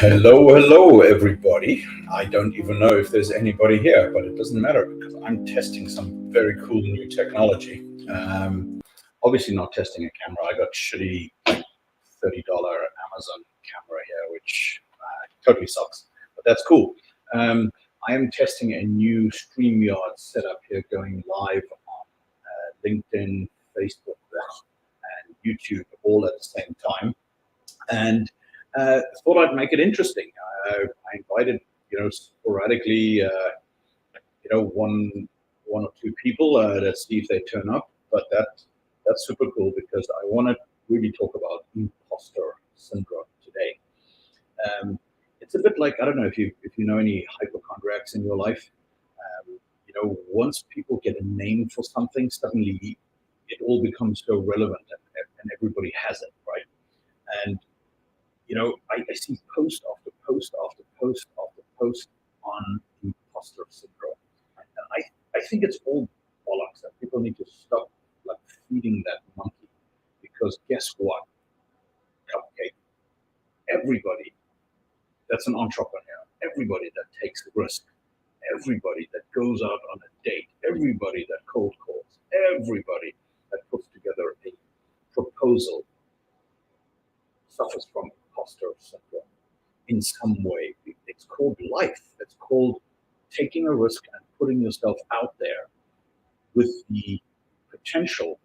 Hello, everybody. I don't even know if there's anybody here, but it doesn't matter because I'm testing some very cool new technology. Obviously, not testing a camera. I got shitty $30 Amazon camera here, which totally sucks, but that's cool. I am testing a new StreamYard setup here, going live on LinkedIn, Facebook, and YouTube all at the same time. And thought I'd make it interesting. I invited, sporadically, one or two people. Let's see if they turn up. But that's super cool because I want to really talk about imposter syndrome today. It's a bit like, I don't know if you know any hypochondriacs in your life. Once people get a name for something, suddenly it all becomes so relevant and everybody has it, right? And I see post after post after post after post on imposter syndrome. And I think it's all bollocks that people need to stop like feeding that monkey. Because guess what? Cupcake. Everybody that's an entrepreneur, everybody that takes a risk, everybody that goes out on a date, everybody that cold calls, everybody that puts together a proposal suffers from imposter syndrome in some way. It's called life. It's called taking a risk and putting yourself out there with the potential,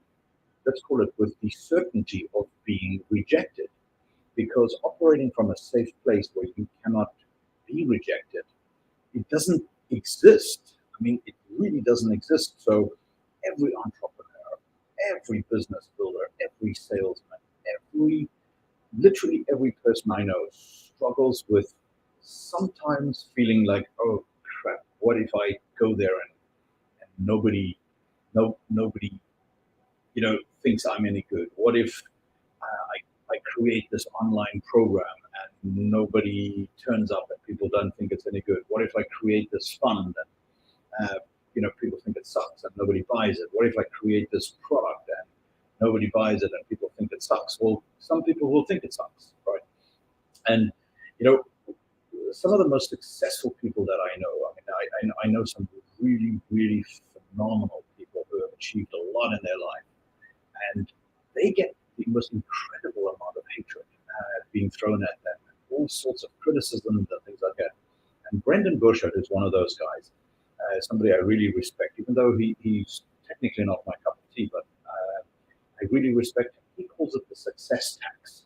let's call it with the certainty of being rejected. Because operating from a safe place where you cannot be rejected, it doesn't exist. I mean, it really doesn't exist. So every entrepreneur, every business builder, every salesman, literally every person I know struggles with sometimes feeling like, oh crap, what if I go there and nobody, thinks I'm any good? What if I create this online program and nobody turns up and people don't think it's any good? What if I create this fund and people think it sucks and nobody buys it? What if I create this product and nobody buys it and people think it sucks? Well, some people will think it sucks, right? And you know, some of the most successful people that I know, I know some really, really phenomenal people who have achieved a lot in their life, and they get the most incredible amount of hatred being thrown at them, and all sorts of criticisms and things like that. And Brendan Burchard is one of those guys, somebody I really respect, even though he's technically not my cup of tea, but I really respect him. He calls it the success tax.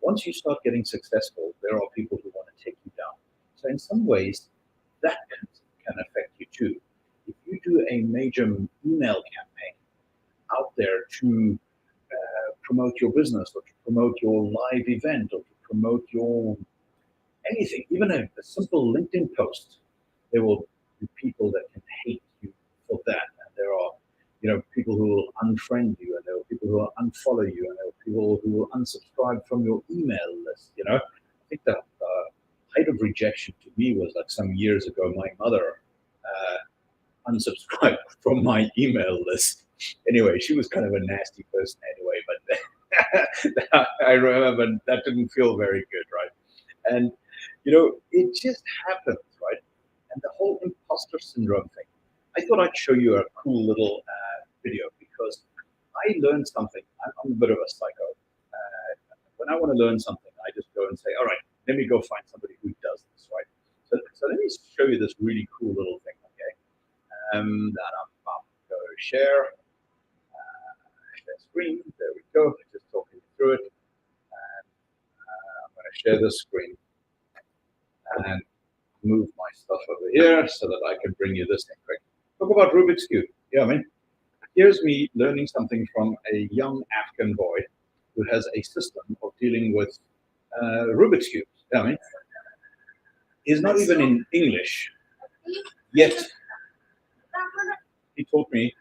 Once you start getting successful, there are people who want to take you down. So in some ways, that can affect you too. If you do a major email campaign out there to promote your business or to promote your live event or to promote your anything, even a simple LinkedIn post, there will be people that can hate you for that. And there are people who will unfriend you, and there are people who will unfollow you, and there are people who will unsubscribe from your email list. I think the height of rejection to me was like some years ago. My mother unsubscribed from my email list. Anyway, she was kind of a nasty person anyway, but I remember that didn't feel very good, right? And it just happens, right? And the whole imposter syndrome thing. I thought I'd show you a cool little video because I learned something. I'm a bit of a psycho. When I want to learn something, I just go and say, all right, let me go find somebody who does this, right? So let me show you this really cool little thing, okay? That I'm go share screen. There we go. Just talking you through it. And I'm going to share this screen and move my stuff over here so that I can bring you this thing quick. Talk about Rubik's Cube. Yeah, I mean, here's me learning something from a young Afghan boy who has a system of dealing with Rubik's Cubes. Yeah, I mean, he's not even in English, yet he taught me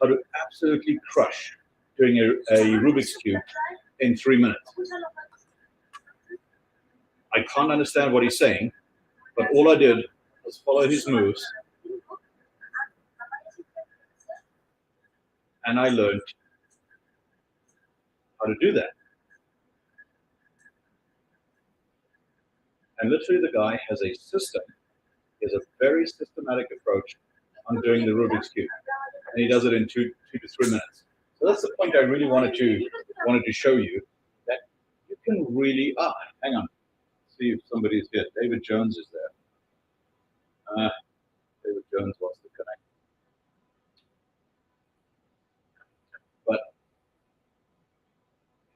how to absolutely crush doing a Rubik's Cube in 3 minutes. I can't understand what he's saying, but all I did was follow his moves, and I learned how to do that. And literally the guy has a system, he has a very systematic approach on doing the Rubik's Cube. And he does it in two to 3 minutes. So that's the point I really wanted to show you, that you can really, hang on, see if somebody's here. David Jones is there. David Jones wants to connect. But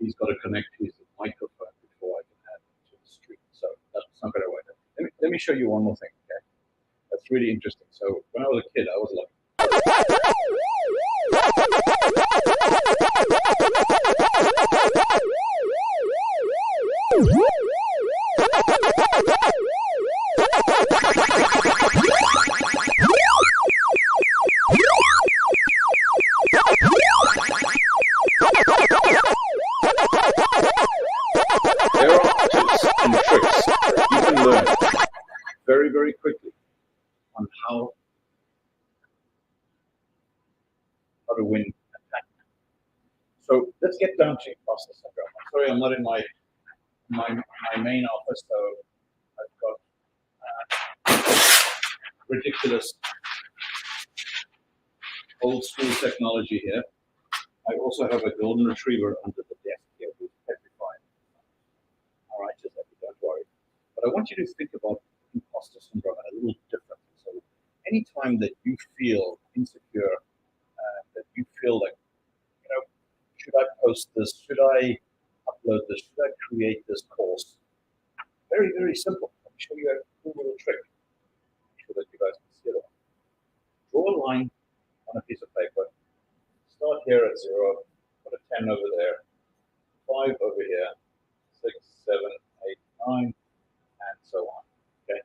he's got to connect his microphone before I can add it to the stream. So that's not going to work. Let me show you one more thing, okay? That's really interesting. So when I was a kid, I was like, there are tips and tricks that you can learn very, very quickly on how to win attack. So let's get down to imposter syndrome. I'm sorry, I'm not in my main office, so I've got ridiculous old school technology here. I also have a golden retriever under the desk here who's petrified. All right, just don't worry. But I want you to think about imposter syndrome in a little differently. So anytime that you feel insecure, that you feel like, should I post this? Should I upload this? Should I create this course? Very, very simple. Let me show you a cool little trick. Make sure that you guys can see it all. Draw a line on a piece of paper. Start here at 0, put a 10 over there, 5 over here, 6, 7, 8, 9, and so on. Okay.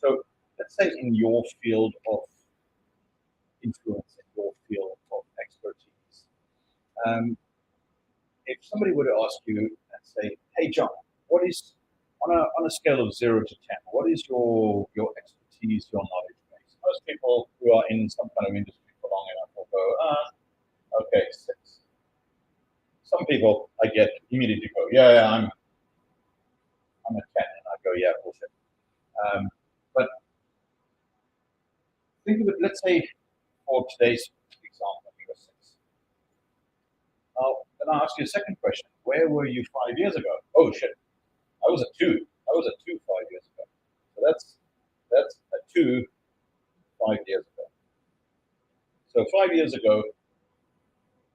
So let's say in your field of influence, in your field of expertise, if somebody were to ask you and say, "Hey, John, what is on a scale of 0 to 10? What is your expertise, your knowledge base?" Most people who are in some kind of industry for long enough will go, "Okay, 6." Some people I get immediately go, "Yeah, I'm a 10," and I go, "Yeah, bullshit." But think of it. Let's say for today's example, you were 6. Now, then I ask you a second question. Where were you 5 years ago? Oh shit, I was a 2. I was a 2 5 years ago. So that's a 2 5 years ago. So 5 years ago,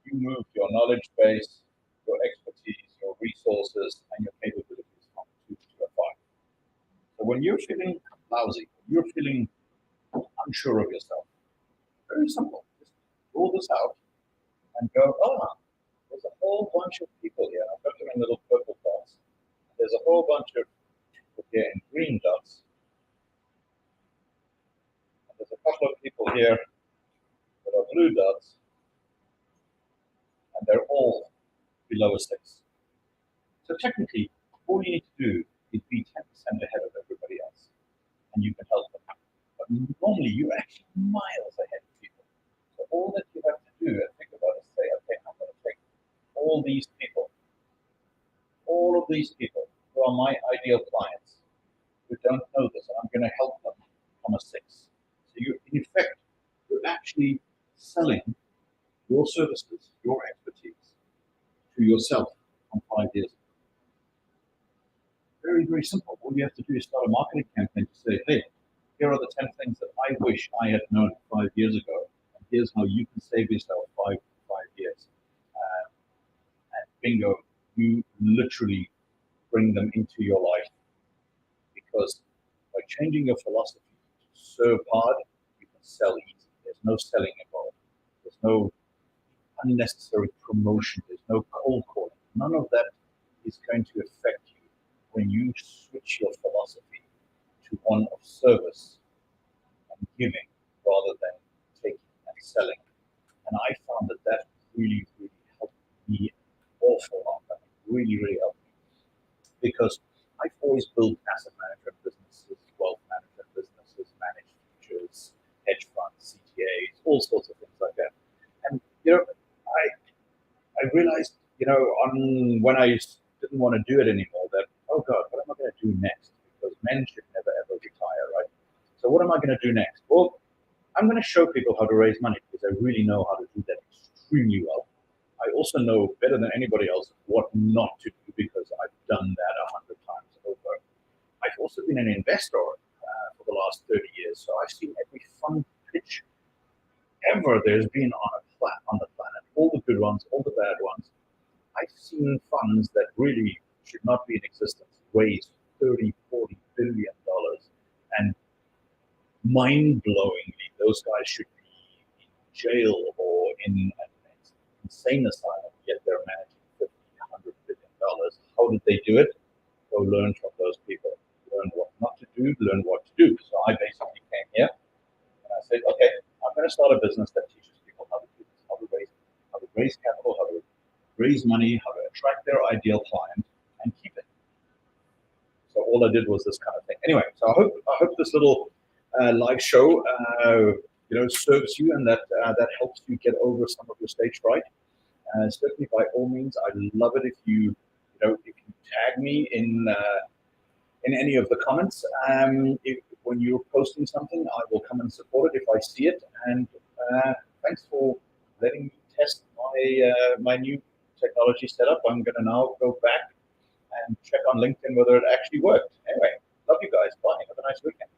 you moved your knowledge base, your expertise, your resources, and your capabilities from 2 to a 5. So when you're feeling lousy, when you're feeling unsure of yourself, very simple. Just roll this out and go, there's a whole bunch of people here. I've got them in little purple dots. There's a whole bunch of people here in green dots. And there's a couple of people here that are blue dots. And they're all below a 6. So technically, all you need to do is be 10% ahead of everybody else. And you can help them. But normally, you're actually miles ahead of people. So all that you have to do and think about is say, okay, I'm going to take all these people, all of these people who are my ideal clients, who don't know this, and I'm going to help them from a 6. So you, in effect, you're actually selling your services, your expertise to yourself from 5 years ago. Very, very simple. All you have to do is start a marketing campaign to say, hey, here are the 10 things that I wish I had known 5 years ago. And here's how you can save yourself 5 years. And bingo, you literally bring them into your life. Because by changing your philosophy to serve hard, you can sell easy. There's no selling involved. There's no unnecessary promotion. There's no cold calling. None of that is going to affect you when you switch your philosophy to one of service and giving rather than taking and selling. And I found that really, really helped me an awful lot. That really, really helped me. Because I've always built asset management businesses, wealth management businesses, managed futures, hedge funds, CTAs, all sorts of things like that. And, I realized, when I didn't want to do it anymore, that, oh God, what am I going to do next? Because men should never ever retire, right? So what am I going to do next? Well, I'm going to show people how to raise money because I really know how to do that extremely well. I also know better than anybody else what not to do because I've done that 100 times over. I've also been an investor for the last 30 years, so I've seen every fund pitch ever there's been on the planet, all the good ones, all the bad ones. I've seen funds that really should not be in existence raise 30, 40 billion dollars, and mind-blowingly, those guys should be in jail or in an insane asylum, yet they're managing 50, $100 billion. How did they do it? Go learn from those people. Learn what not to do, learn what to do. So I basically came here and I said, okay, I'm going to start a business that teaches people how to do this, how to raise capital, how to raise money, how to attract their ideal client and keep it. So all I did was this kind of thing. Anyway, so I hope this little live show serves you and that helps you get over some of your stage fright. Certainly, by all means, I'd love it if you tag me in any of the comments. When you're posting something, I will come and support it if I see it. And thanks for letting me test my new technology setup. I'm going to now go back and check on LinkedIn whether it actually worked. Anyway, love you guys. Bye. Have a nice weekend.